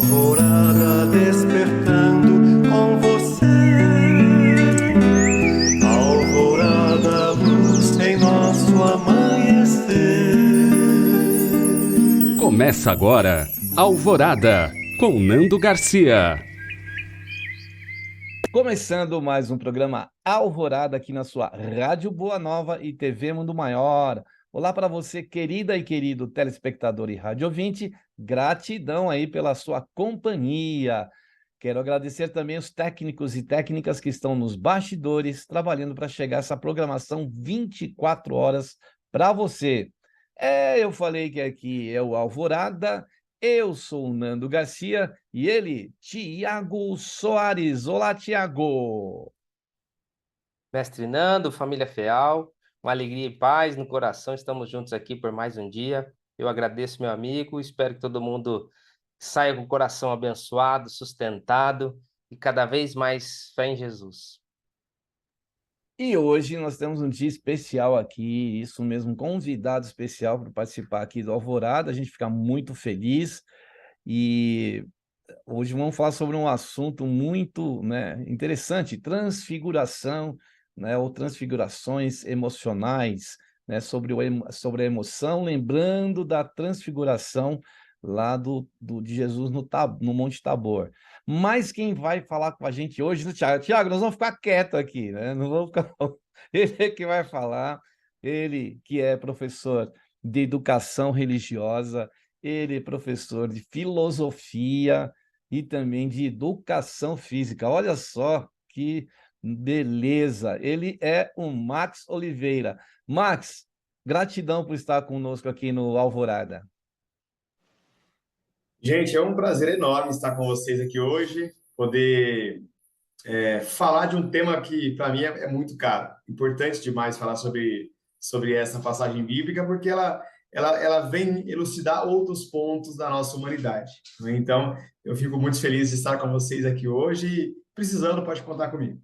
Alvorada despertando com você. Alvorada, luz em nosso amanhecer. Começa agora, Alvorada, com Nando Garcia. Começando mais um programa Alvorada aqui na sua Rádio Boa Nova e TV Mundo Maior. Olá para você, querida e querido telespectador e rádio ouvinte, gratidão aí pela sua companhia. Quero agradecer também os técnicos e técnicas que estão nos bastidores, trabalhando para chegar essa programação 24 horas para você. Eu falei que aqui é o Alvorada. Eu sou o Nando Garcia e ele, Tiago Soares. Olá, Tiago. Mestre Nando, família Feal, uma alegria e paz no coração. Estamos juntos aqui por mais um dia. Eu agradeço, meu amigo. Espero que todo mundo saia com o coração abençoado, sustentado e cada vez mais fé em Jesus. E hoje nós temos um dia especial aqui, isso mesmo, convidado especial para participar aqui do Alvorada. A gente fica muito feliz e hoje vamos falar sobre um assunto muito, interessante, transfiguração, ou transfigurações emocionais, sobre a emoção, lembrando da transfiguração lá de Jesus no Monte Tabor. Mas quem vai falar com a gente hoje, né, Tiago? Tiago, nós vamos ficar quieto aqui, né? Não vamos ficar... Ele é que vai falar, ele que é professor de educação religiosa, ele é professor de filosofia e também de educação física. Olha só que beleza! Ele é o Max Oliveira. Max, gratidão por estar conosco aqui no Alvorada. Gente, é um prazer enorme estar com vocês aqui hoje, poder falar de um tema que para mim é muito caro. Importante demais falar sobre essa passagem bíblica, porque ela vem elucidar outros pontos da nossa humanidade, né? Então, eu fico muito feliz de estar com vocês aqui hoje e, precisando, pode contar comigo.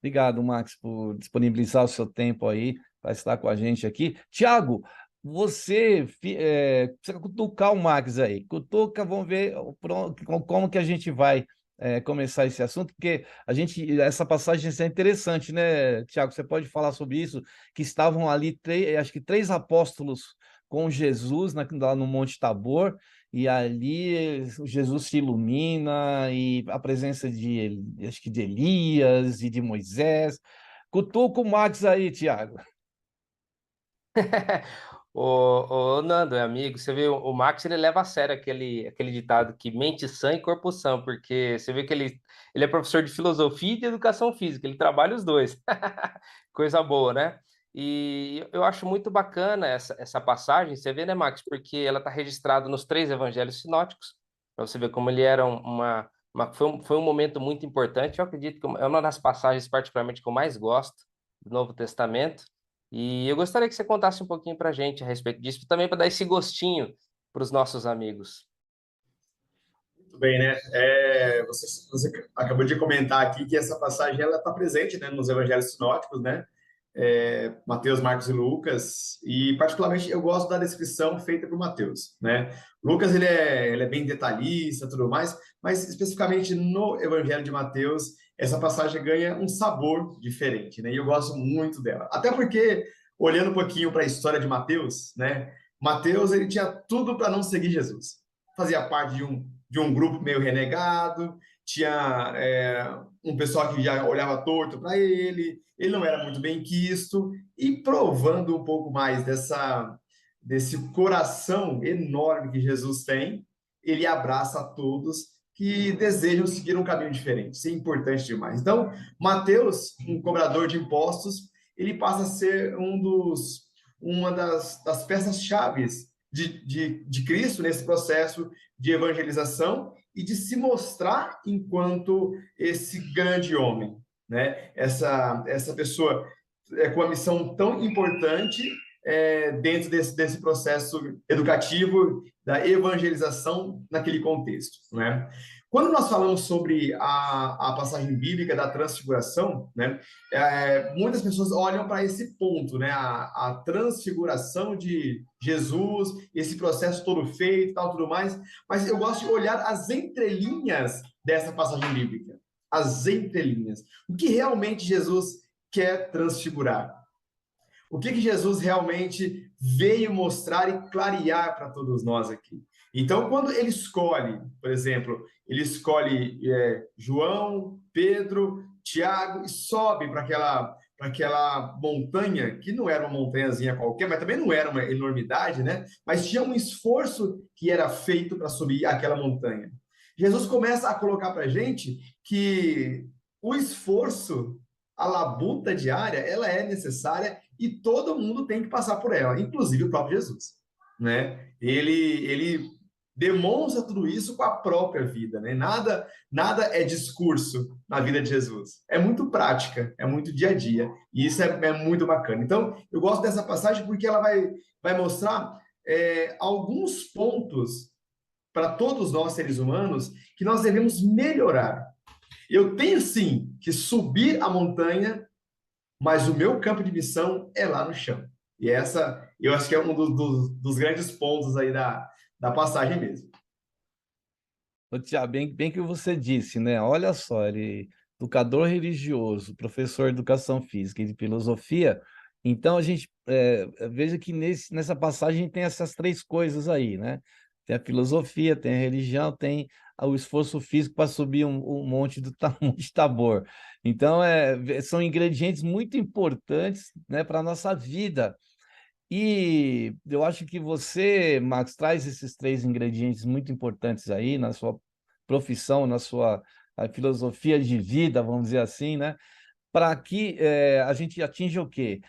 Obrigado, Max, por disponibilizar o seu tempo aí para estar com a gente aqui. Tiago, você precisa cutucar o Max aí. Cutuca, vamos ver como que a gente vai começar esse assunto, porque essa passagem é interessante, né, Tiago? Você pode falar sobre isso, que estavam ali, acho que três apóstolos com Jesus lá no Monte Tabor, e ali Jesus se ilumina, e a presença acho que de Elias e de Moisés. Cutuca o Max aí, Tiago. Ô, Nando, é amigo, você vê, o Max ele leva a sério aquele ditado que mente sã e corpo sã, porque você vê que ele é professor de filosofia e de educação física, ele trabalha os dois. Coisa boa, né? E eu acho muito bacana essa passagem, você vê, né, Max? Porque ela está registrada nos três evangelhos sinóticos, para você ver como ele era foi um momento muito importante. Eu acredito que é uma das passagens, particularmente, que eu mais gosto do Novo Testamento. E eu gostaria que você contasse um pouquinho para a gente a respeito disso, também para dar esse gostinho para os nossos amigos. Muito bem, né? Você acabou de comentar aqui que essa passagem ela está presente, né, nos evangelhos sinóticos, né? Mateus, Marcos e Lucas, e particularmente eu gosto da descrição feita por Mateus, né? Lucas ele é bem detalhista, tudo mais, mas especificamente no Evangelho de Mateus essa passagem ganha um sabor diferente, né? E eu gosto muito dela, até porque olhando um pouquinho para a história de Mateus, né? Mateus ele tinha tudo para não seguir Jesus, fazia parte de um grupo meio renegado, tinha um pessoal que já olhava torto para ele não era muito bem quisto, e provando um pouco mais desse coração enorme que Jesus tem, ele abraça a todos que desejam seguir um caminho diferente. Isso é importante demais. Então, Mateus, um cobrador de impostos, ele passa a ser uma das peças-chave de Cristo nesse processo de evangelização e de se mostrar enquanto esse grande homem, né? Essa pessoa com uma missão tão importante dentro desse processo educativo da evangelização naquele contexto, né? Quando nós falamos sobre a passagem bíblica da transfiguração, né, muitas pessoas olham para esse ponto, né, a transfiguração de Jesus, esse processo todo feito, tal, tudo mais, mas eu gosto de olhar as entrelinhas dessa passagem bíblica, as entrelinhas. O que realmente Jesus quer transfigurar? O que Jesus realmente veio mostrar e clarear para todos nós aqui? Então, quando ele escolhe, por exemplo, ele escolhe João, Pedro, Tiago e sobe para aquela montanha, que não era uma montanhazinha qualquer, mas também não era uma enormidade, né? Mas tinha um esforço que era feito para subir aquela montanha. Jesus começa a colocar para a gente que o esforço, a labuta diária, ela é necessária e todo mundo tem que passar por ela, inclusive o próprio Jesus, né? Ele demonstra tudo isso com a própria vida, né? Nada é discurso na vida de Jesus. É muito prática, é muito dia a dia. E isso é muito bacana. Então, eu gosto dessa passagem porque ela vai mostrar alguns pontos para todos nós, seres humanos, que nós devemos melhorar. Eu tenho, sim, que subir a montanha, mas o meu campo de missão é lá no chão. E essa, eu acho que é um dos grandes pontos aí da passagem mesmo. Ô, Tiago, bem que você disse, né? Olha só, ele educador religioso, professor de educação física e de filosofia. Então a gente veja que nessa passagem tem essas três coisas aí, né? Tem a filosofia, tem a religião, tem o esforço físico para subir um monte Monte Tabor. Então são ingredientes muito importantes, né, para a nossa vida. E eu acho que você, Max, traz esses três ingredientes muito importantes aí na sua profissão, na sua filosofia de vida, vamos dizer assim, né? Para que a gente atinja o quê?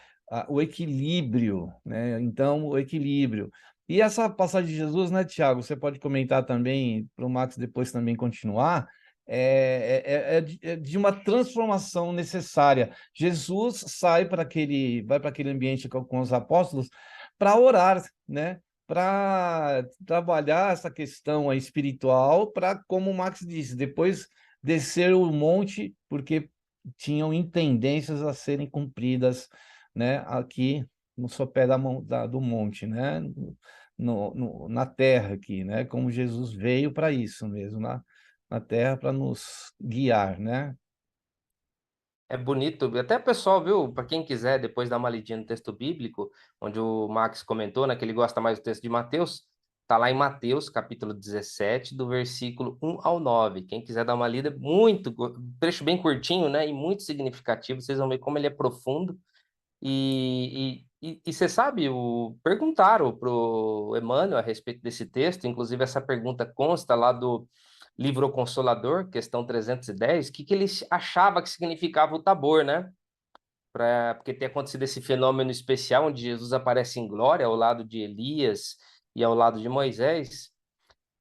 O equilíbrio, né? Então, o equilíbrio. E essa passagem de Jesus, né, Tiago? Você pode comentar também, para o Max depois também continuar, é de uma transformação necessária. Jesus vai para aquele ambiente com os apóstolos para orar, né? Para trabalhar essa questão aí espiritual, para, como o Max disse, depois descer o monte, porque tinham intendências a serem cumpridas, né? Aqui no sopé do monte, né? Na terra aqui, né? Como Jesus veio para isso mesmo, na terra para nos guiar, né? É bonito, até o pessoal, viu? Para quem quiser depois dar uma lidinha no texto bíblico, onde o Max comentou, né, que ele gosta mais do texto de Mateus, tá lá em Mateus, capítulo 17, do versículo 1 ao 9. Quem quiser dar uma lida, trecho bem curtinho, né, e muito significativo, vocês vão ver como ele é profundo. E você sabe, perguntaram pro Emmanuel a respeito desse texto, inclusive essa pergunta consta lá do livro O Consolador, questão 310, que ele achava que significava o Tabor, né? Porque tem acontecido esse fenômeno especial onde Jesus aparece em glória ao lado de Elias e ao lado de Moisés.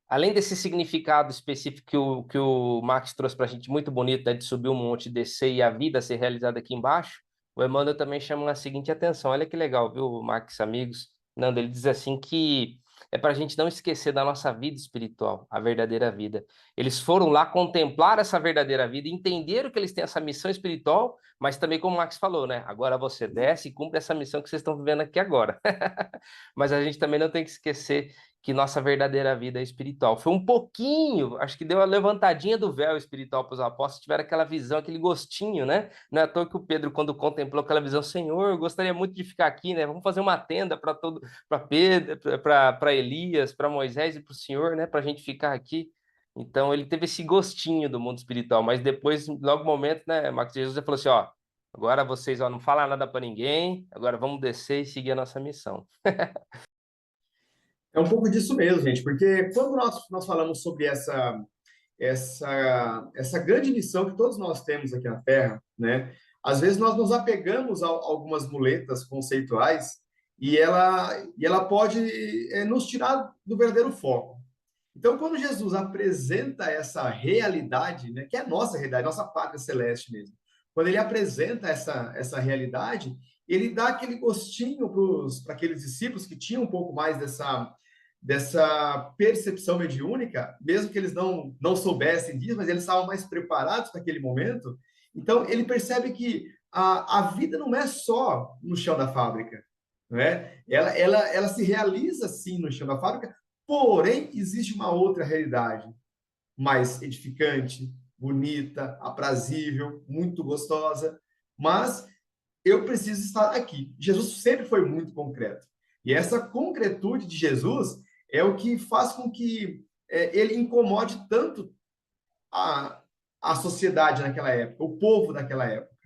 Além desse significado específico que o Max trouxe para a gente, muito bonito, né, de subir um monte, descer e a vida ser realizada aqui embaixo, o Emmanuel também chama a seguinte atenção. Olha que legal, viu, Max, amigos? Nando, ele diz assim que é para a gente não esquecer da nossa vida espiritual, a verdadeira vida. Eles foram lá contemplar essa verdadeira vida, entenderam que eles têm essa missão espiritual, mas também, como o Max falou, né? Agora você desce e cumpre essa missão que vocês estão vivendo aqui agora. Mas a gente também não tem que esquecer que nossa verdadeira vida é espiritual. Foi um pouquinho, acho que deu uma levantadinha do véu espiritual para os apóstolos, tiveram aquela visão, aquele gostinho, né? Não é à toa que o Pedro, quando contemplou aquela visão, Senhor, eu gostaria muito de ficar aqui, né? Vamos fazer uma tenda para Pedro, para Elias, para Moisés e para o Senhor, né? Para a gente ficar aqui. Então ele teve esse gostinho do mundo espiritual, mas depois, logo no momento, né, Marcos Jesus já falou assim, ó, agora vocês, ó, não falam nada para ninguém, agora vamos descer e seguir a nossa missão. É um pouco disso mesmo, gente, porque quando nós falamos sobre essa grande missão que todos nós temos aqui na Terra, né? Às vezes nós nos apegamos a algumas muletas conceituais e ela pode nos tirar do verdadeiro foco. Então, quando Jesus apresenta essa realidade, né, que é a nossa realidade, nossa pátria celeste mesmo, quando ele apresenta essa realidade, ele dá aquele gostinho para aqueles discípulos que tinham um pouco mais dessa percepção mediúnica, mesmo que eles não soubessem disso, mas eles estavam mais preparados para aquele momento. Então, ele percebe que a vida não é só no chão da fábrica, não é? Ela se realiza, sim, no chão da fábrica, porém, existe uma outra realidade, mais edificante, bonita, aprazível, muito gostosa, mas eu preciso estar aqui. Jesus sempre foi muito concreto. E essa concretude de Jesus é o que faz com que ele incomode tanto a sociedade naquela época, o povo daquela época.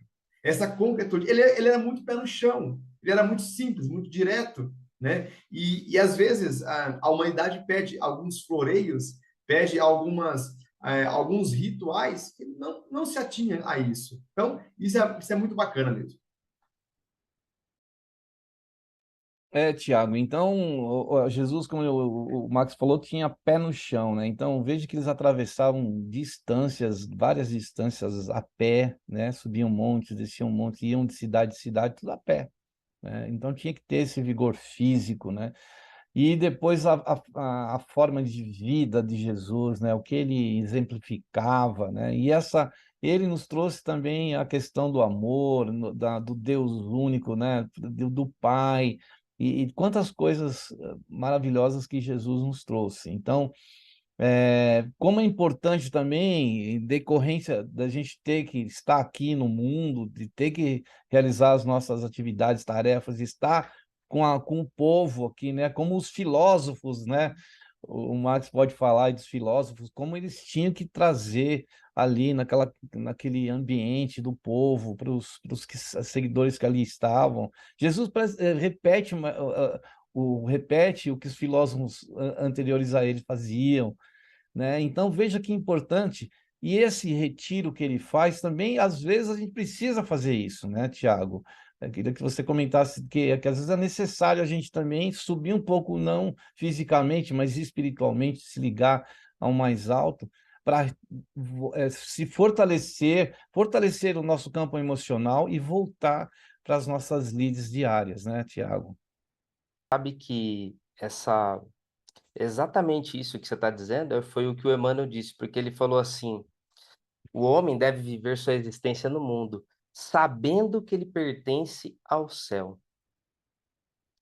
Essa concretude. Ele era muito pé no chão, ele era muito simples, muito direto, né? E às vezes a humanidade pede alguns floreios, pede alguns rituais que não se atinham a isso. Então, isso é muito bacana mesmo. Tiago, então Jesus, como o Max falou, tinha pé no chão, né? Então veja que eles atravessavam distâncias, várias distâncias a pé, né? Subiam montes, desciam montes, iam de cidade em cidade, tudo a pé, né? Então tinha que ter esse vigor físico, né? E depois a forma de vida de Jesus, né? O que ele exemplificava, né? Ele nos trouxe também a questão do amor, do Deus único, né? Do Pai, e quantas coisas maravilhosas que Jesus nos trouxe. Então, como é importante também, em decorrência da gente ter que estar aqui no mundo, de ter que realizar as nossas atividades, tarefas, estar com o povo aqui, né? Como os filósofos, né? O Marx pode falar aí dos filósofos, como eles tinham que trazer ali naquele ambiente do povo, para os seguidores que ali estavam. Jesus repete o que os filósofos anteriores a ele faziam, né? Então veja que importante. E esse retiro que ele faz também, às vezes a gente precisa fazer isso, né, Tiago? Eu queria que você comentasse que às vezes é necessário a gente também subir um pouco, não fisicamente, mas espiritualmente, se ligar ao mais alto, para se fortalecer o nosso campo emocional e voltar para as nossas lides diárias, né, Tiago? Sabe que exatamente isso que você está dizendo foi o que o Emmanuel disse, porque ele falou assim: o homem deve viver sua existência no mundo, sabendo que ele pertence ao céu.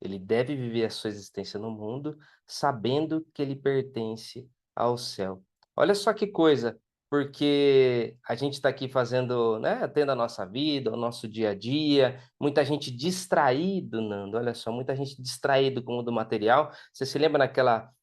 Ele deve viver a sua existência no mundo, sabendo que ele pertence ao céu. Olha só que coisa, porque a gente está aqui fazendo, né, tendo a nossa vida, o nosso dia a dia, muita gente distraído, Nando, olha só, muita gente distraído com o do material. Você se lembra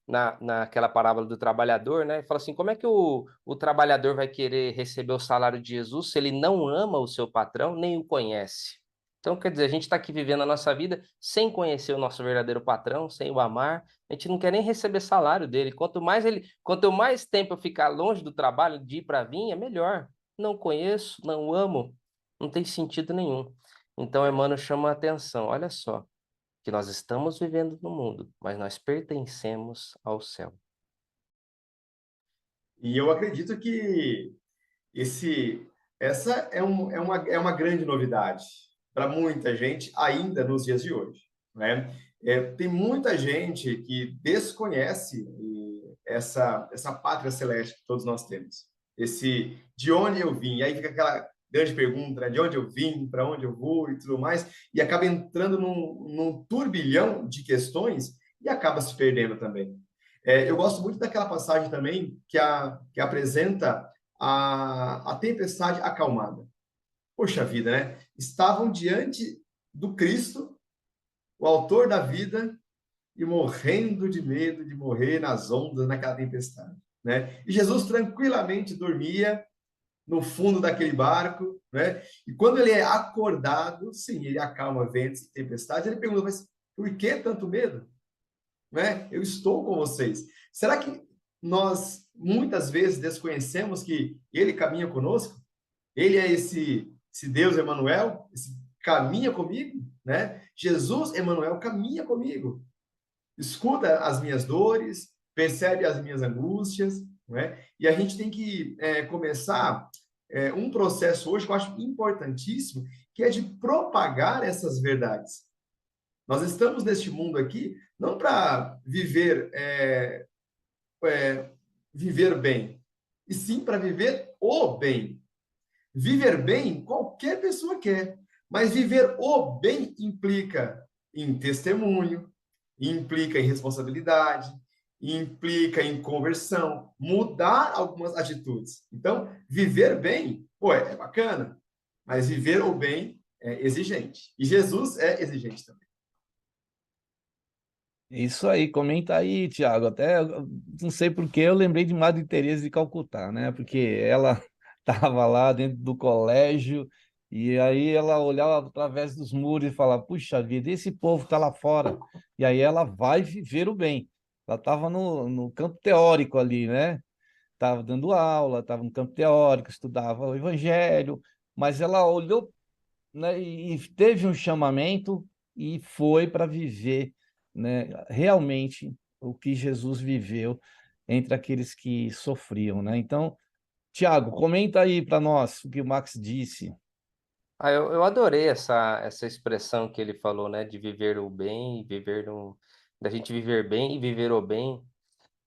naquela parábola do trabalhador, né? Fala assim, como é que o trabalhador vai querer receber o salário de Jesus se ele não ama o seu patrão, nem o conhece? Então, quer dizer, a gente está aqui vivendo a nossa vida sem conhecer o nosso verdadeiro patrão, sem o amar. A gente não quer nem receber salário dele. Quanto mais tempo eu ficar longe do trabalho, de ir para vir, é melhor. Não conheço, não amo, não tem sentido nenhum. Então, Emmanuel chama a atenção. Olha só, que nós estamos vivendo no mundo, mas nós pertencemos ao céu. E eu acredito que essa é uma grande novidade para muita gente ainda nos dias de hoje, né? Tem muita gente que desconhece essa pátria celeste que todos nós temos. De onde eu vim, e aí fica aquela grande pergunta, né? De onde eu vim, para onde eu vou e tudo mais, e acaba entrando num turbilhão de questões e acaba se perdendo também. Eu gosto muito daquela passagem também que apresenta a tempestade acalmada. Poxa vida, né? Estavam diante do Cristo, o autor da vida, e morrendo de medo de morrer nas ondas, naquela tempestade, né? E Jesus tranquilamente dormia no fundo daquele barco, né? E quando ele é acordado, sim, ele acalma ventos e tempestades. Ele pergunta, mas por que tanto medo? Né? Eu estou com vocês. Será que nós muitas vezes desconhecemos que ele caminha conosco? Ele é esse Deus Emanuel, esse caminha comigo, né? Jesus Emanuel caminha comigo. Escuta as minhas dores, percebe as minhas angústias, né? E a gente tem que começar um processo hoje que eu acho importantíssimo, que é de propagar essas verdades. Nós estamos neste mundo aqui não para viver, viver bem, e sim para viver o bem. Viver bem, qualquer pessoa quer, mas viver o bem implica em testemunho, implica em responsabilidade, implica em conversão, mudar algumas atitudes. Então, viver bem, pô, é bacana, mas viver o bem é exigente. E Jesus é exigente também. Isso aí, comenta aí, Tiago. Até não sei por que eu lembrei de Madre Teresa de Calcutá, né? Porque ela estava lá dentro do colégio e aí ela olhava através dos muros e falava: Puxa vida, esse povo está lá fora. E aí ela vai viver o bem. Ela estava no campo teórico ali, né? Estava dando aula, estava no campo teórico, estudava o Evangelho, mas ela olhou, né, e teve um chamamento e foi para viver, né, realmente o que Jesus viveu entre aqueles que sofriam, né? Então, Tiago, comenta aí para nós o que o Max disse. Eu adorei essa expressão que ele falou, né? De viver o bem, da gente viver bem e viver o bem.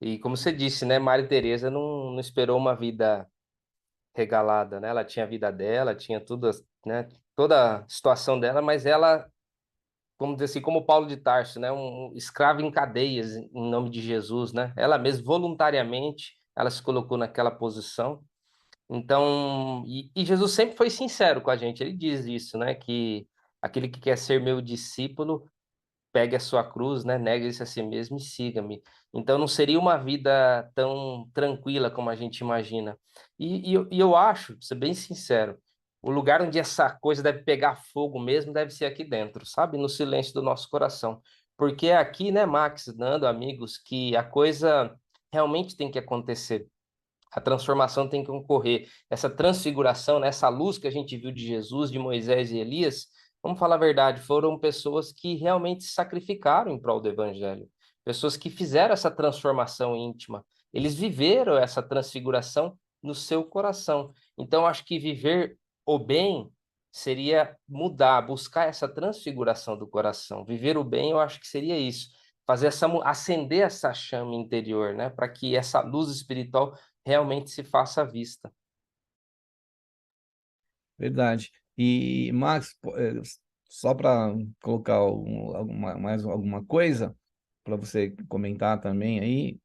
E como você disse, né? Maria Teresa não esperou uma vida regalada, né? Ela tinha a vida dela, tinha tudo, né? Toda a situação dela, mas ela, vamos dizer assim, como Paulo de Tarso, né? Um escravo em cadeias em nome de Jesus, né? Ela mesma voluntariamente, ela se colocou naquela posição. Então, e Jesus sempre foi sincero com a gente. Ele diz isso, né? Que aquele que quer ser meu discípulo, pegue a sua cruz, né? Negue-se a si mesmo e siga-me. Então, não seria uma vida tão tranquila como a gente imagina. E eu acho, pra ser bem sincero, o lugar onde essa coisa deve pegar fogo mesmo deve ser aqui dentro, sabe? No silêncio do nosso coração. Porque é aqui, né, Max, Nando, amigos, que a coisa realmente tem que acontecer. A transformação tem que ocorrer. Essa transfiguração, né, essa luz que a gente viu de Jesus, de Moisés e Elias, vamos falar a verdade, foram pessoas que realmente se sacrificaram em prol do evangelho. Pessoas que fizeram essa transformação íntima. Eles viveram essa transfiguração no seu coração. Então, acho que viver o bem seria mudar, buscar essa transfiguração do coração. Viver o bem, eu acho que seria isso. Fazer acender essa chama interior, né, para que essa luz espiritual realmente se faça à vista. Verdade. E, Max, só para colocar mais alguma coisa para você comentar também aí,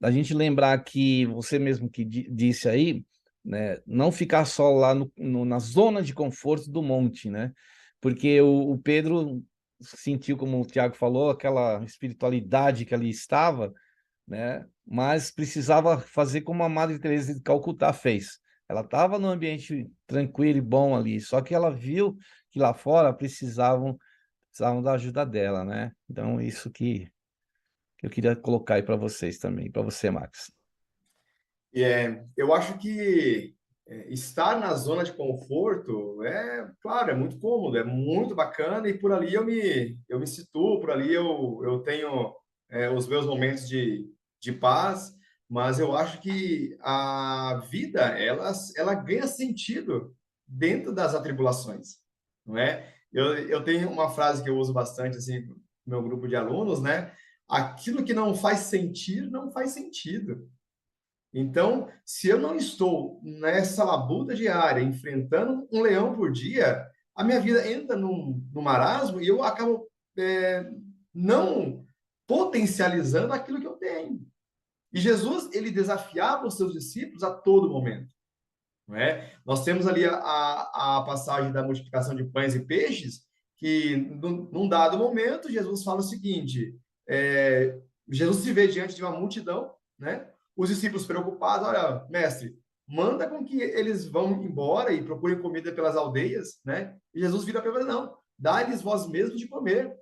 a gente lembrar que você mesmo que disse aí, né, não ficar só lá na zona de conforto do monte, né? Porque o Pedro sentiu, como o Tiago falou, aquela espiritualidade que ali estava, né? Mas precisava fazer como a Madre Teresa de Calcutá fez. Ela estava num ambiente tranquilo e bom ali, só que ela viu que lá fora precisavam da ajuda dela, né? Então, isso que eu queria colocar aí para vocês também, para você, Max. Eu acho que estar na zona de conforto claro, é muito cômodo, é muito bacana e por ali eu me situo, por ali eu tenho os meus momentos de paz, mas eu acho que a vida, ela ganha sentido dentro das atribulações, não é? Eu tenho uma frase que eu uso bastante, assim, no meu grupo de alunos, né? Aquilo que não faz sentir, não faz sentido. Então, se eu não estou nessa labuta diária, enfrentando um leão por dia, a minha vida entra num marasmo e eu acabo não potencializando aquilo que eu tenho. E Jesus, ele desafiava os seus discípulos a todo momento. Não é? Nós temos ali a passagem da multiplicação de pães e peixes, que num dado momento, Jesus fala o seguinte, Jesus se vê diante de uma multidão, né? Os discípulos preocupados, olha, mestre, manda com que eles vão embora e procurem comida pelas aldeias, né? E Jesus vira para eles, não, dá-lhes vós mesmos de comer.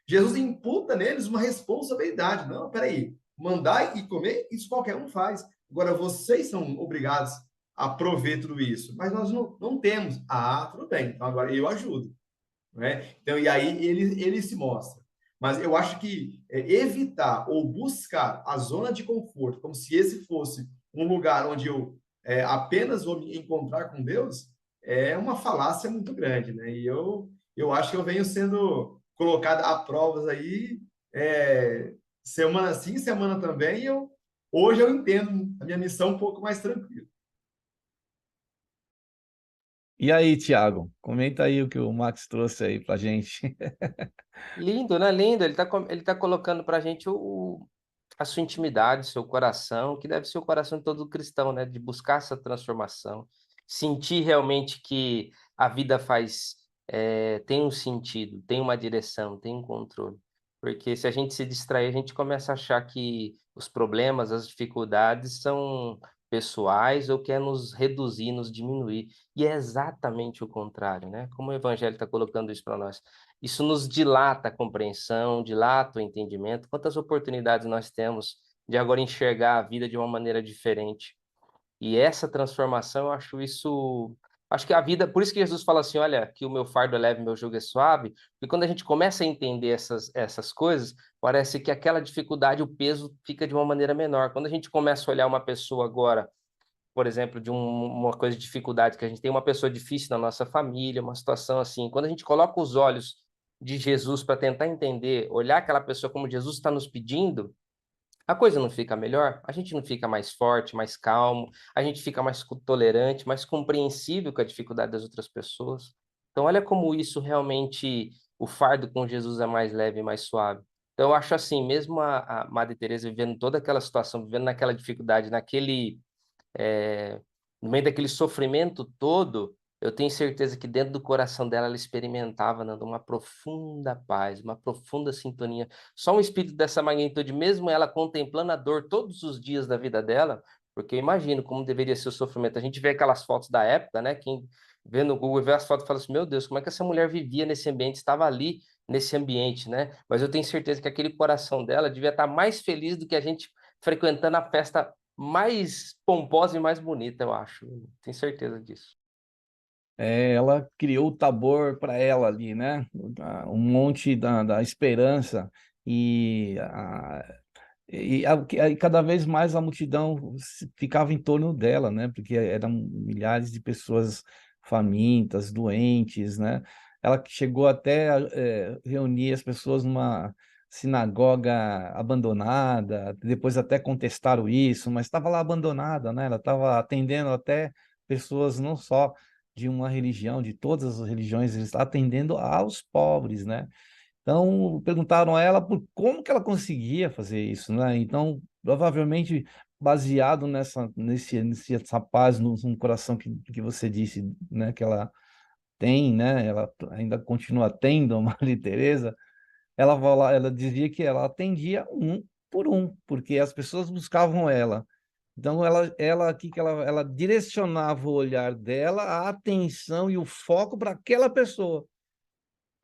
Jesus imputa neles uma responsabilidade. Não, peraí, mandar e comer, isso qualquer um faz. Agora, vocês são obrigados a prover tudo isso, mas nós não temos. Ah, tudo bem, então agora eu ajudo. Né? Então, e aí ele se mostra. Mas eu acho que evitar ou buscar a zona de conforto, como se esse fosse um lugar onde eu apenas vou me encontrar com Deus, é uma falácia muito grande, né? E eu acho que eu venho sendo colocado a provas aí, semana sim, semana também, hoje eu entendo a minha missão um pouco mais tranquila. E aí, Thiago, comenta aí o que o Max trouxe aí pra gente. Lindo, né? Lindo. Ele tá colocando pra gente a sua intimidade, seu coração, que deve ser o coração de todo cristão, né? De buscar essa transformação, sentir realmente que a vida tem um sentido, tem uma direção, tem um controle. Porque se a gente se distrair, a gente começa a achar que os problemas, as dificuldades são pessoais ou quer nos reduzir, nos diminuir. E é exatamente o contrário, né? Como o Evangelho está colocando isso para nós. Isso nos dilata a compreensão, dilata o entendimento. Quantas oportunidades nós temos de agora enxergar a vida de uma maneira diferente. E essa transformação, eu acho isso. Acho que a vida. Por isso que Jesus fala assim: olha, que o meu fardo é leve, meu jugo é suave. E quando a gente começa a entender essas coisas, parece que aquela dificuldade, o peso fica de uma maneira menor. Quando a gente começa a olhar uma pessoa agora, por exemplo, de uma coisa de dificuldade, que a gente tem uma pessoa difícil na nossa família, uma situação assim, quando a gente coloca os olhos de Jesus para tentar entender, olhar aquela pessoa como Jesus está nos pedindo, a coisa não fica melhor, a gente não fica mais forte, mais calmo, a gente fica mais tolerante, mais compreensível com a dificuldade das outras pessoas. Então, olha como isso realmente, o fardo com Jesus é mais leve e mais suave. Então, eu acho assim, mesmo a Madre Teresa vivendo toda aquela situação, vivendo naquela dificuldade, é, no meio daquele sofrimento todo, eu tenho certeza que dentro do coração dela ela experimentava, Nando, uma profunda paz, uma profunda sintonia. Só um espírito dessa magnitude, mesmo ela contemplando a dor todos os dias da vida dela, porque eu imagino como deveria ser o sofrimento. A gente vê aquelas fotos da época, né? Quem vê no Google, vê as fotos e fala assim, meu Deus, como é que essa mulher vivia nesse ambiente, estava ali nesse ambiente, né? Mas eu tenho certeza que aquele coração dela devia estar mais feliz do que a gente frequentando a festa mais pomposa e mais bonita, eu acho. Tenho certeza disso. Ela criou o Tabor para ela ali, né? Um monte da esperança e cada vez mais a multidão ficava em torno dela, né? Porque eram milhares de pessoas famintas, doentes, né? Ela chegou até a reunir as pessoas numa sinagoga abandonada, depois até contestaram isso, mas estava lá abandonada, né? Ela estava atendendo até pessoas não só de uma religião, de todas as religiões, eles atendendo aos pobres, né? Então, perguntaram a ela por como que ela conseguia fazer isso, né? Então, provavelmente baseado nessa paz no coração que você disse, né? Que ela tem, né? Ela ainda continua tendo, a Maria Teresa. Ela dizia que ela atendia um por um, porque as pessoas buscavam ela. Então, ela direcionava o olhar dela, a atenção e o foco para aquela pessoa.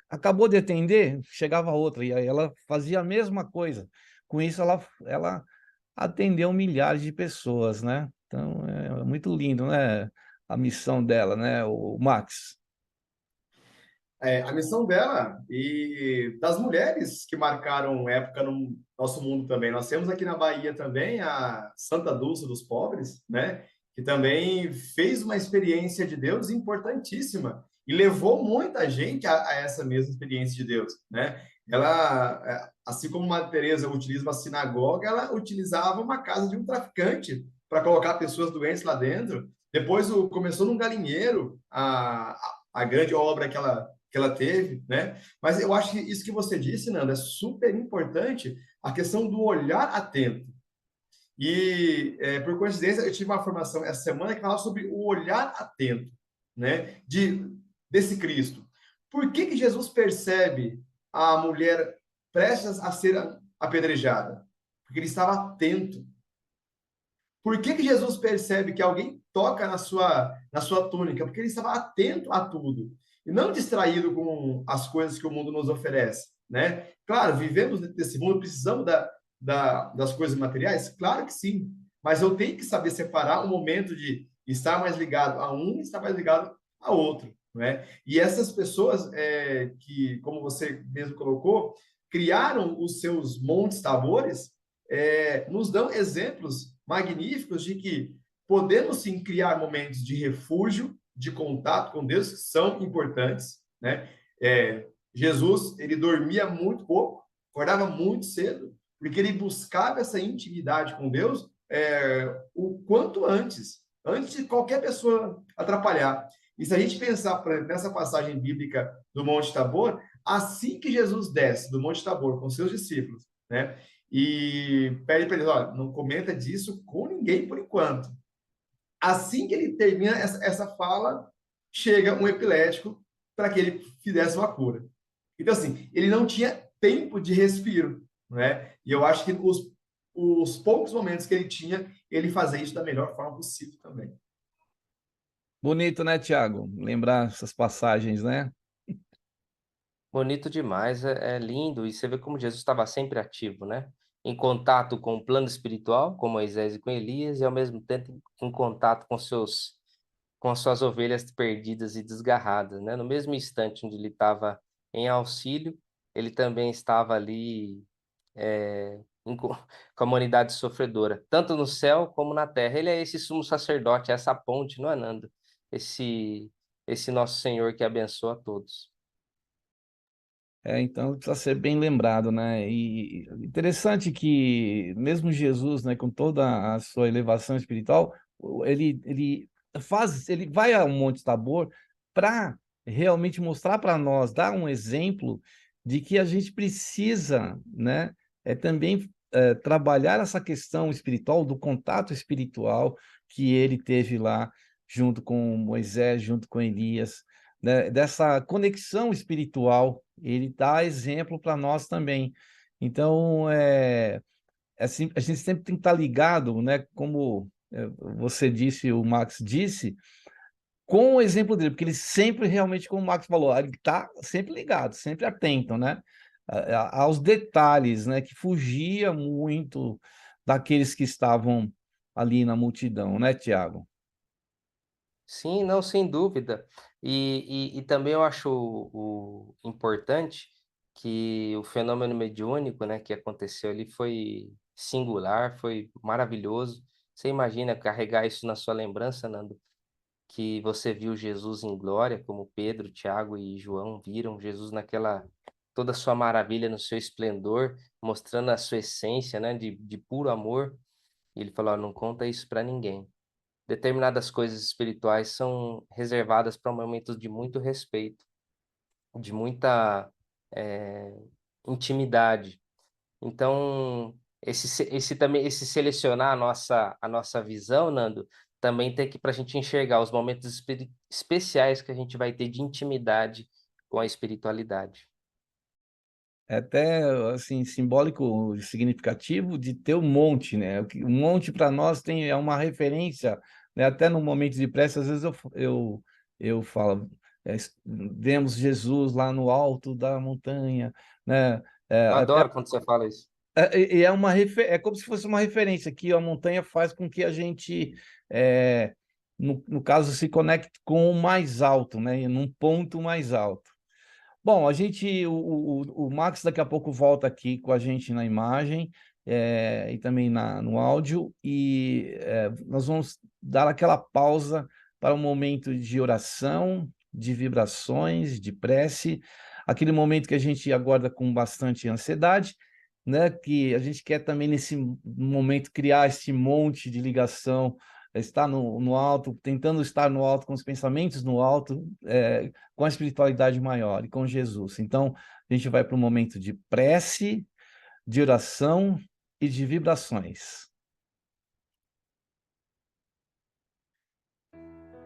Acabou de atender, chegava outra, e aí ela fazia a mesma coisa. Com isso, ela atendeu milhares de pessoas, né? Então, é muito lindo, né? A missão dela, né, o Max? A missão dela e das mulheres que marcaram época no nosso mundo também. Nós temos aqui na Bahia também a Santa Dulce dos Pobres, né? Que também fez uma experiência de Deus importantíssima e levou muita gente a essa mesma experiência de Deus, né? Ela, assim como Madre Teresa utiliza uma sinagoga, ela utilizava uma casa de um traficante para colocar pessoas doentes lá dentro. Depois começou num galinheiro a grande obra que ela teve, né? Mas eu acho que isso que você disse, Nanda, é super importante, a questão do olhar atento. E, por coincidência, eu tive uma formação essa semana que falava sobre o olhar atento, né? Desse Cristo. Por que Jesus percebe a mulher prestes a ser apedrejada? Porque ele estava atento. Por que Jesus percebe que alguém toca na sua túnica? Porque ele estava atento a tudo e não distraído com as coisas que o mundo nos oferece, né? Claro, vivemos nesse mundo, precisamos das coisas materiais? Claro que sim, mas eu tenho que saber separar o momento de estar mais ligado a um e estar mais ligado a outro, né? E essas pessoas que, como você mesmo colocou, criaram os seus montes tabores, nos dão exemplos magníficos de que podemos sim criar momentos de refúgio, de contato com Deus, que são importantes, né? Jesus, ele dormia muito pouco, acordava muito cedo, porque ele buscava essa intimidade com Deus o quanto antes de qualquer pessoa atrapalhar. E se a gente pensar nessa passagem bíblica do Monte Tabor, assim que Jesus desce do Monte Tabor com seus discípulos, né, e pede para eles, olha, não comenta disso com ninguém por enquanto. Assim que ele termina essa fala, chega um epilético para que ele fizesse uma cura. Então, assim, ele não tinha tempo de respiro, né? E eu acho que os poucos momentos que ele tinha, ele fazia isso da melhor forma possível também. Bonito, né, Tiago? Lembrar essas passagens, né? Bonito demais, é lindo. E você vê como Jesus estava sempre ativo, né? Em contato com o plano espiritual, com Moisés e com Elias, e ao mesmo tempo em contato com as suas ovelhas perdidas e desgarradas, né? No mesmo instante onde ele estava em auxílio, ele também estava ali com a humanidade sofredora, tanto no céu como na terra. Ele é esse sumo sacerdote, essa ponte, não é, Nando? Esse nosso Senhor que abençoa a todos. Então precisa ser bem lembrado, né? E interessante que mesmo Jesus, né, com toda a sua elevação espiritual, ele vai ao Monte Tabor para realmente mostrar para nós, dar um exemplo de que a gente precisa, né, também trabalhar essa questão espiritual, do contato espiritual que ele teve lá junto com Moisés, junto com Elias, né, dessa conexão espiritual. Ele dá exemplo para nós também. Então, assim, a gente sempre tem que estar ligado, né? Como você disse, o Max disse, com o exemplo dele, porque ele sempre realmente, como o Max falou, ele está sempre ligado, sempre atento, né? Aos detalhes, né? Que fugia muito daqueles que estavam ali na multidão, né, Tiago? Sim, não, sem dúvida. E também eu acho importante que o fenômeno mediúnico, né, que aconteceu ali foi singular, foi maravilhoso. Você imagina carregar isso na sua lembrança, Nando, que você viu Jesus em glória, como Pedro, Tiago e João viram Jesus naquela toda a sua maravilha, no seu esplendor, mostrando a sua essência, né, de puro amor. E ele falou: "Ó, não conta isso para ninguém. Determinadas coisas espirituais são reservadas para momentos de muito respeito, de muita eh, intimidade. Então, esse selecionar a nossa visão, Nando, também tem que para a gente enxergar os momentos especiais que a gente vai ter de intimidade com a espiritualidade. É até assim simbólico, significativo de ter um monte, né? O monte para nós é uma referência, né? Até no momento de prece, às vezes eu falo, vemos Jesus lá no alto da montanha, né? Eu adoro quando você fala isso. E é como se fosse uma referência que a montanha faz com que a gente, no caso, se conecte com o mais alto, né? Num ponto mais alto. Bom, o Max daqui a pouco volta aqui com a gente na imagem, e também no áudio, e nós vamos dar aquela pausa para um momento de oração, de vibrações, de prece, aquele momento que a gente aguarda com bastante ansiedade, né? Que a gente quer também nesse momento criar esse monte de ligação, estar no alto, tentando estar no alto, com os pensamentos no alto, com a espiritualidade maior e com Jesus. Então, a gente vai para um momento de prece, de oração e de vibrações.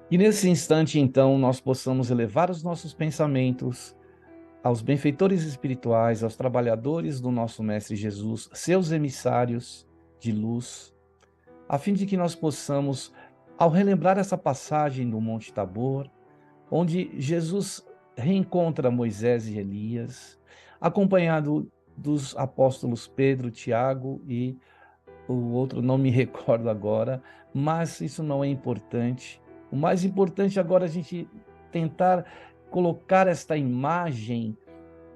E nesse instante, então, nós possamos elevar os nossos pensamentos aos benfeitores espirituais, aos trabalhadores do nosso Mestre Jesus, seus emissários de luz, a fim de que nós possamos, ao relembrar essa passagem do Monte Tabor, onde Jesus reencontra Moisés e Elias, acompanhado dos apóstolos Pedro, Tiago e o outro não me recordo agora, mas isso não é importante. O mais importante agora é a gente tentar colocar esta imagem,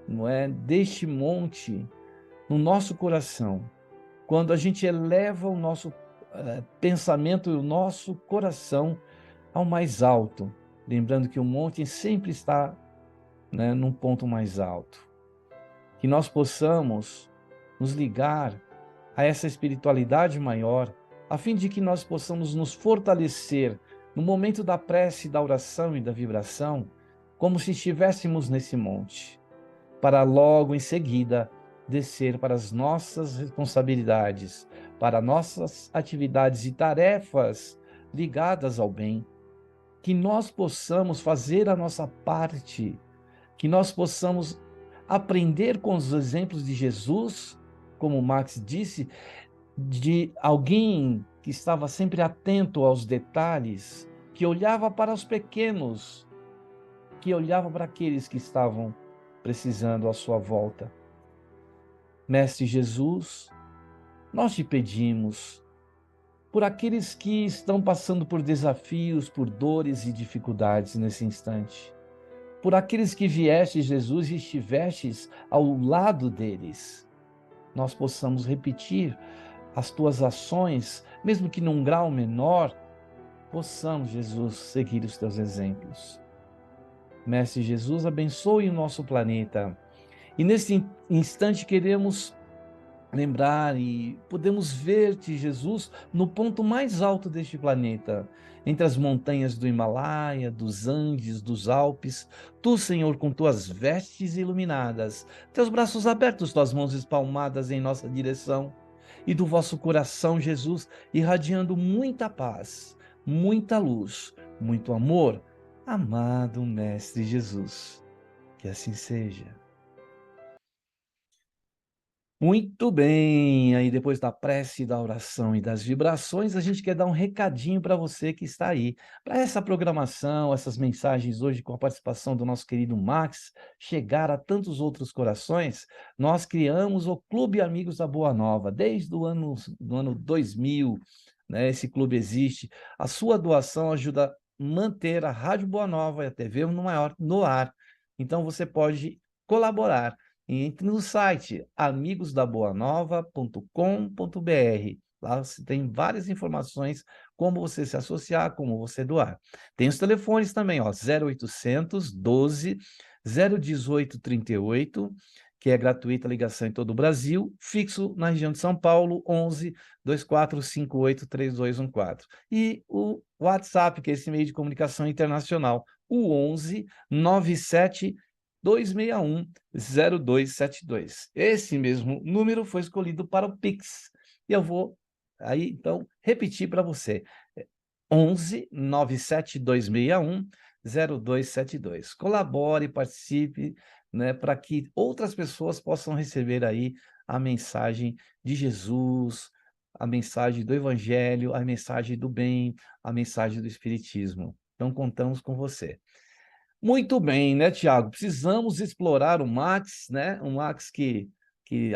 não é, deste monte no nosso coração. Quando a gente eleva o nosso pensamento e o nosso coração ao mais alto, lembrando que o monte sempre está né, num ponto mais alto. Que nós possamos nos ligar a essa espiritualidade maior, a fim de que nós possamos nos fortalecer no momento da prece, da oração e da vibração, como se estivéssemos nesse monte, para logo em seguida descer para as nossas responsabilidades, para nossas atividades e tarefas ligadas ao bem. Que nós possamos fazer a nossa parte, que nós possamos aprender com os exemplos de Jesus, como Max disse, de alguém que estava sempre atento aos detalhes, que olhava para os pequenos, que olhava para aqueles que estavam precisando à sua volta. Mestre Jesus, nós te pedimos por aqueles que estão passando por desafios, por dores e dificuldades nesse instante, por aqueles que viestes, Jesus, e estivestes ao lado deles, nós possamos repetir as tuas ações, mesmo que num grau menor, possamos, Jesus, seguir os teus exemplos. Mestre Jesus, abençoe o nosso planeta. E nesse instante queremos lembrar e podemos ver-te, Jesus, no ponto mais alto deste planeta, entre as montanhas do Himalaia, dos Andes, dos Alpes. Tu, Senhor, com tuas vestes iluminadas, teus braços abertos, tuas mãos espalmadas em nossa direção, e do vosso coração, Jesus, irradiando muita paz, muita luz, muito amor. Amado Mestre Jesus, que assim seja. Muito bem, aí depois da prece, da oração e das vibrações, a gente quer dar um recadinho para você que está aí. Para essa programação, essas mensagens hoje com a participação do nosso querido Max, chegar a tantos outros corações, nós criamos o Clube Amigos da Boa Nova, desde o ano 2000, né? Esse clube existe. A sua doação ajuda a manter a Rádio Boa Nova e a TV no ar. Então você pode colaborar. Entre no site amigosdaboanova.com.br. Lá você tem várias informações, como você se associar, como você doar. Tem os telefones também, ó, 0800 12 018 38, que é gratuita a ligação em todo o Brasil, fixo na região de São Paulo, 11 2458 3214. E o WhatsApp, que é esse meio de comunicação internacional, o 11 97 261-0272. Esse mesmo número foi escolhido para o Pix. E eu vou aí, então, repetir para você. 11 97 261 0272. Colabore, participe, né, para que outras pessoas possam receber aí a mensagem de Jesus, a mensagem do Evangelho, a mensagem do bem, a mensagem do Espiritismo. Então, contamos com você. Muito bem, né, Tiago? Precisamos explorar o Max, né? O Max que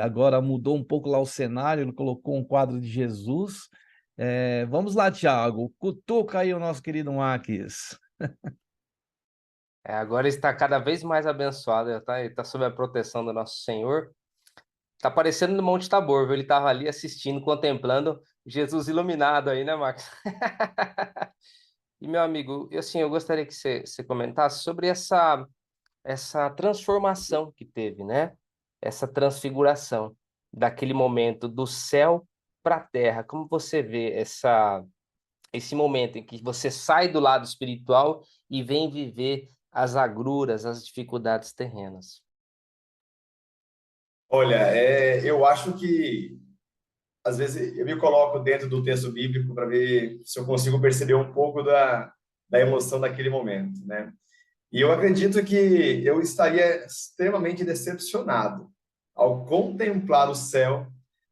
agora mudou um pouco lá o cenário, ele colocou um quadro de Jesus. Vamos lá, Tiago. Cutuca aí o nosso querido Max. Agora está cada vez mais abençoado, ele tá sob a proteção do nosso Senhor. Tá parecendo no Monte Tabor, viu? Ele estava ali assistindo, contemplando Jesus iluminado aí, né, Max? E, meu amigo, eu gostaria que você comentasse sobre essa transformação que teve, né? Essa transfiguração daquele momento do céu para a terra. Como você vê esse momento em que você sai do lado espiritual e vem viver as agruras, as dificuldades terrenas? Olha, eu acho que às vezes eu me coloco dentro do texto bíblico para ver se eu consigo perceber um pouco da emoção daquele momento, né? E eu acredito que eu estaria extremamente decepcionado ao contemplar o céu,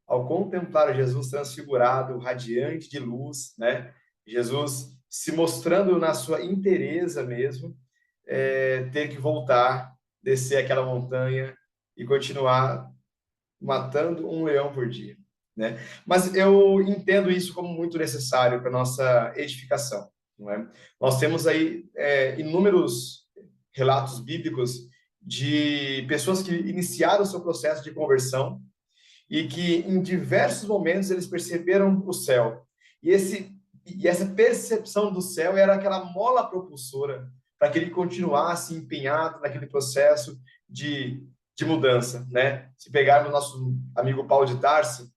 ao contemplar Jesus transfigurado, radiante de luz, né? Jesus se mostrando na sua inteireza mesmo, ter que voltar, descer aquela montanha e continuar matando um leão por dia, né? Mas eu entendo isso como muito necessário para nossa edificação, não é? Nós temos aí inúmeros relatos bíblicos de pessoas que iniciaram o seu processo de conversão e que em diversos momentos eles perceberam o céu. E essa percepção do céu era aquela mola propulsora para que ele continuasse empenhado naquele processo de mudança, né? Se pegarmos nosso amigo Paulo de Tarso,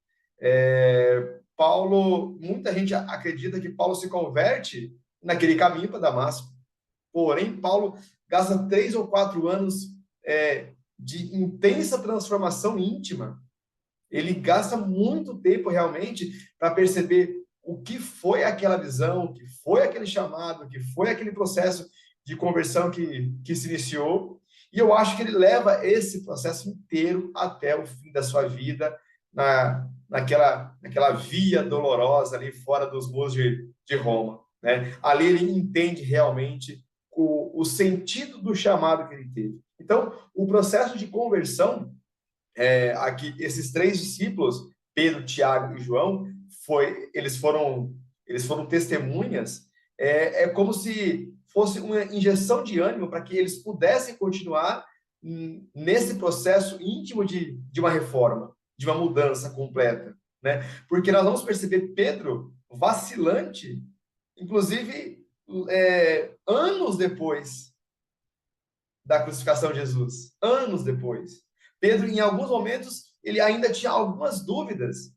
Paulo, muita gente acredita que Paulo se converte naquele caminho para Damasco. Porém, Paulo gasta 3 ou 4 anos de intensa transformação íntima. Ele gasta muito tempo realmente para perceber o que foi aquela visão, o que foi aquele chamado, o que foi aquele processo de conversão que se iniciou. E eu acho que ele leva esse processo inteiro até o fim da sua vida, naquela via dolorosa ali fora dos muros de Roma, né? Ali ele entende realmente o sentido do chamado que ele teve. Então, o processo de conversão, aqui, esses 3 discípulos, Pedro, Tiago e João, eles foram testemunhas, como se fosse uma injeção de ânimo para que eles pudessem continuar nesse processo íntimo de uma reforma, de uma mudança completa, né? Porque nós vamos perceber Pedro vacilante, inclusive anos depois da crucificação de Jesus, anos depois. Pedro, em alguns momentos, ele ainda tinha algumas dúvidas.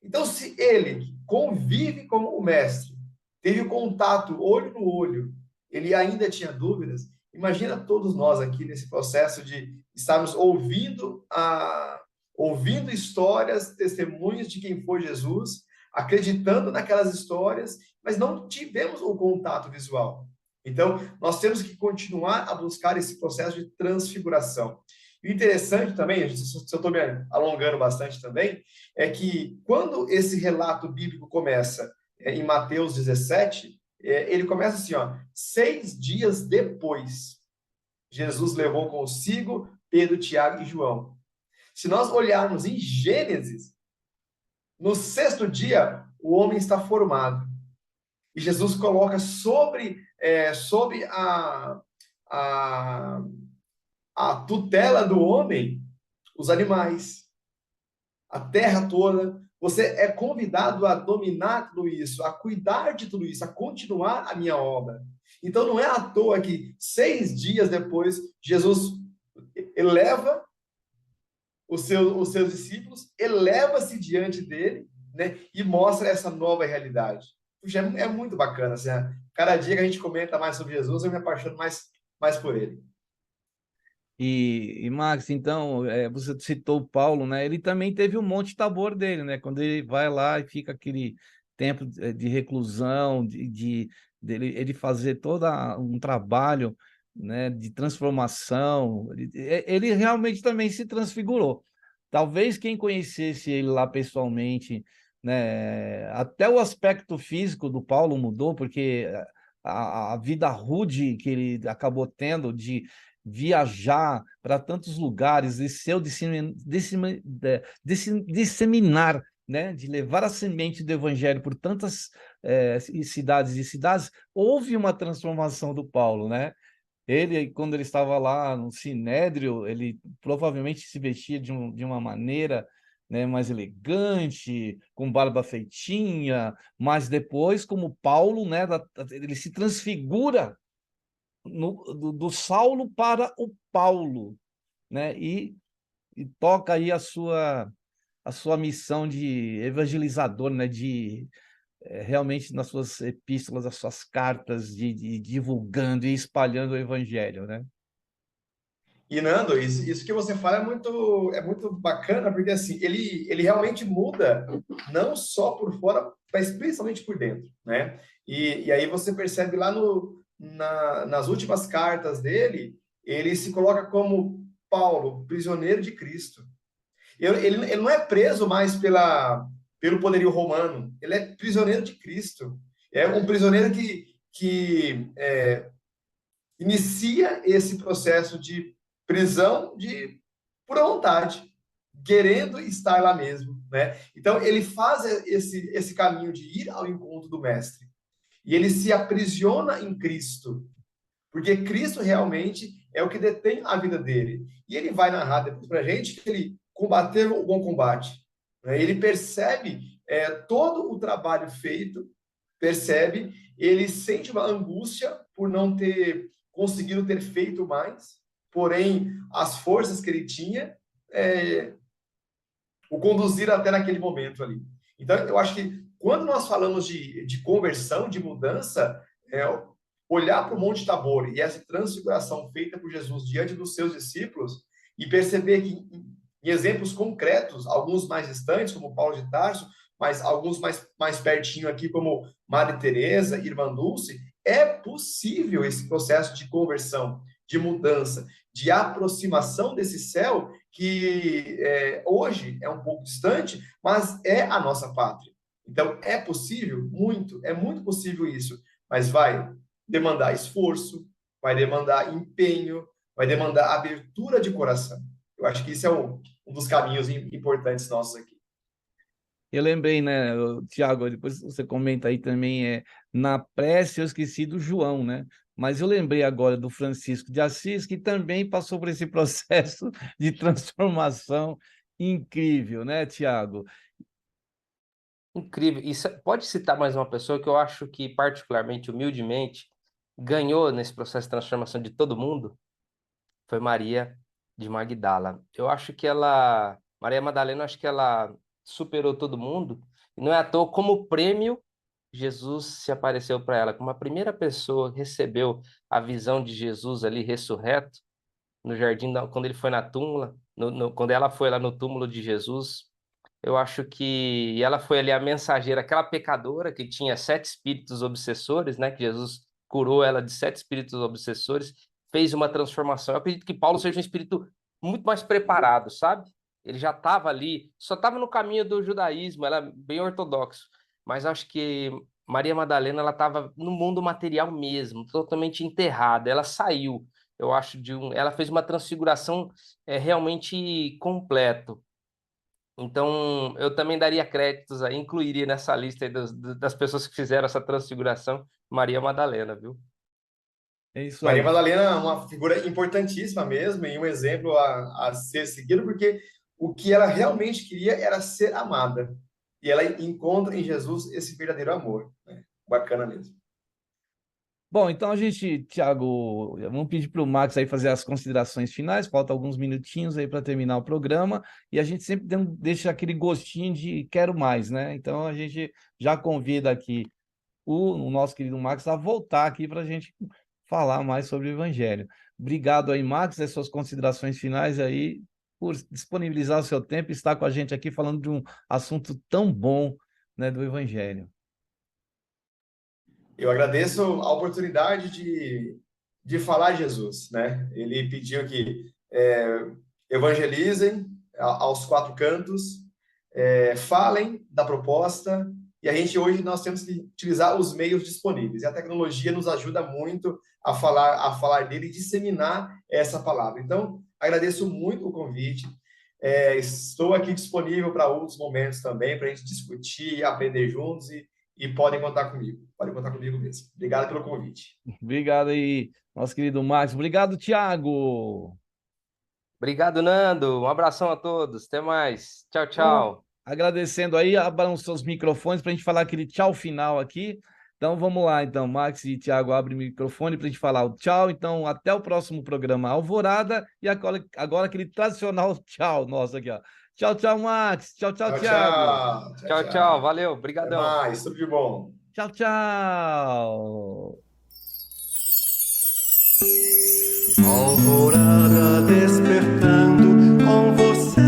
Então, se ele convive com o mestre, teve contato olho no olho, ele ainda tinha dúvidas, imagina todos nós aqui nesse processo de estarmos ouvindo histórias, testemunhos de quem foi Jesus, acreditando naquelas histórias, mas não tivemos o contato visual. Então, nós temos que continuar a buscar esse processo de transfiguração. E o interessante também, se eu estou me alongando bastante também, é que quando esse relato bíblico começa em Mateus 17, ele começa assim, 6 dias depois, Jesus levou consigo Pedro, Tiago e João. Se nós olharmos em Gênesis, no 6º dia, o homem está formado. E Jesus coloca sobre a tutela do homem os animais, a terra toda. Você é convidado a dominar tudo isso, a cuidar de tudo isso, a continuar a minha obra. Então, não é à toa que 6 dias depois, Jesus eleva os seus discípulos, eleva-se diante dele, né, e mostra essa nova realidade. Puxa, é muito bacana. Assim, cada dia que a gente comenta mais sobre Jesus, eu me apaixono mais por ele. E Max, então, você citou o Paulo, né? Ele também teve o Monte Tabor dele, né? Quando ele vai lá e fica aquele tempo de reclusão, ele fazer todo um trabalho, né, de transformação. Ele realmente também se transfigurou. Talvez quem conhecesse ele lá pessoalmente, né, até o aspecto físico do Paulo mudou, porque a vida rude que ele acabou tendo de viajar para tantos lugares, de disseminar, né, de levar a semente do evangelho por tantas cidades e cidades, houve uma transformação do Paulo, né? Ele, quando ele estava lá no Sinédrio, ele provavelmente se vestia de uma maneira, né, mais elegante, com barba feitinha, mas depois, como Paulo, né, ele se transfigura do Saulo para o Paulo, né? E toca aí a sua missão de evangelizador, né? De realmente nas suas epístolas, as suas cartas, de divulgando e espalhando o evangelho, né? E, Nando, isso que você fala é muito bacana, porque assim, ele realmente muda, não só por fora, mas principalmente por dentro, né? E aí você percebe lá nas últimas cartas dele, ele se coloca como Paulo, prisioneiro de Cristo. Ele não é preso mais pelo poderio romano, ele é prisioneiro de Cristo. É um prisioneiro que inicia esse processo de prisão por vontade, querendo estar lá mesmo, né? Então, ele faz esse caminho de ir ao encontro do mestre. E ele se aprisiona em Cristo, porque Cristo realmente é o que detém a vida dele. E ele vai narrar depois para a gente que ele combateu o bom combate, né? Ele percebe todo o trabalho feito, percebe, ele sente uma angústia por não ter conseguido ter feito mais, porém, as forças que ele tinha o conduziram até naquele momento ali. Então, eu acho que quando nós falamos de conversão, de mudança, olhar para o Monte Tabor e essa transfiguração feita por Jesus diante dos seus discípulos e perceber que, em exemplos concretos, alguns mais distantes, como Paulo de Tarso, mas alguns mais pertinho aqui, como Madre Teresa, Irmã Dulce, é possível esse processo de conversão, de mudança, de aproximação desse céu que hoje é um pouco distante, mas é a nossa pátria. Então, é possível? É muito possível isso, mas vai demandar esforço, vai demandar empenho, vai demandar abertura de coração. Eu acho que isso é um dos caminhos importantes nossos aqui. Eu lembrei, né, Tiago, depois você comenta aí também, na prece eu esqueci do João, né? Mas eu lembrei agora do Francisco de Assis, que também passou por esse processo de transformação incrível, né, Tiago? Incrível. E pode citar mais uma pessoa que eu acho que, particularmente, humildemente, ganhou nesse processo de transformação de todo mundo? Foi Maria de Magdala. Eu acho que Maria Madalena, acho que ela superou todo mundo, e não é à toa, como prêmio, Jesus se apareceu para ela, como a primeira pessoa que recebeu a visão de Jesus ali ressurreto, no jardim, quando ele foi na túmula, quando ela foi lá no túmulo de Jesus. Eu acho que ela foi ali a mensageira, aquela pecadora que tinha 7 espíritos obsessores, né? Que Jesus curou ela de 7 espíritos obsessores, fez uma transformação. Eu acredito que Paulo seja um espírito muito mais preparado, sabe? Ele já estava ali, só estava no caminho do judaísmo, ela é bem ortodoxo. Mas acho que Maria Madalena, ela estava no mundo material mesmo, totalmente enterrada. Ela saiu, eu acho, ela fez uma transfiguração realmente completo. Então, eu também daria créditos aí, incluiria nessa lista aí das pessoas que fizeram essa transfiguração, Maria Madalena, viu? É isso Maria aí. Madalena é uma figura importantíssima mesmo e um exemplo a ser seguido, porque o que ela realmente queria era ser amada. E ela encontra em Jesus esse verdadeiro amor. Né? Bacana mesmo. Bom, então a gente, Tiago, vamos pedir para o Max aí fazer as considerações finais, falta alguns minutinhos aí para terminar o programa, e a gente sempre deixa aquele gostinho de quero mais, né? Então a gente já convida aqui o nosso querido Max a voltar aqui para a gente falar mais sobre o Evangelho. Obrigado aí, Max, as suas considerações finais aí, por disponibilizar o seu tempo e estar com a gente aqui falando de um assunto tão bom, né, do Evangelho. Eu agradeço a oportunidade de falar Jesus, né? Ele pediu que evangelizem aos 4 cantos, falem da proposta, e a gente hoje nós temos que utilizar os meios disponíveis. E a tecnologia nos ajuda muito a falar dele e disseminar essa palavra. Então, agradeço muito o convite. Estou aqui disponível para outros momentos também, para a gente discutir, aprender juntos e podem contar comigo. Podem contar comigo mesmo. Obrigado pelo convite. Obrigado aí, nosso querido Max. Obrigado, Tiago. Obrigado, Nando. Um abração a todos. Até mais. Tchau, tchau. Agradecendo aí, abram seus microfones para a gente falar aquele tchau final aqui. Então vamos lá, então, Max e Tiago abrem o microfone para a gente falar o tchau. Então, até o próximo programa Alvorada. E agora aquele tradicional tchau nosso aqui, ó. Tchau, tchau, Max. Tchau, tchau, Tiago. Tchau, tchau. Valeu. Obrigadão. Até mais. Tudo de bom. Tchau, tchau. Alvorada despertando com você.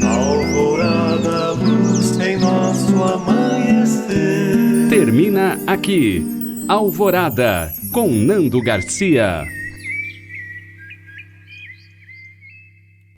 Alvorada, luz em nosso amanhecer. Termina aqui, Alvorada, com Nando Garcia.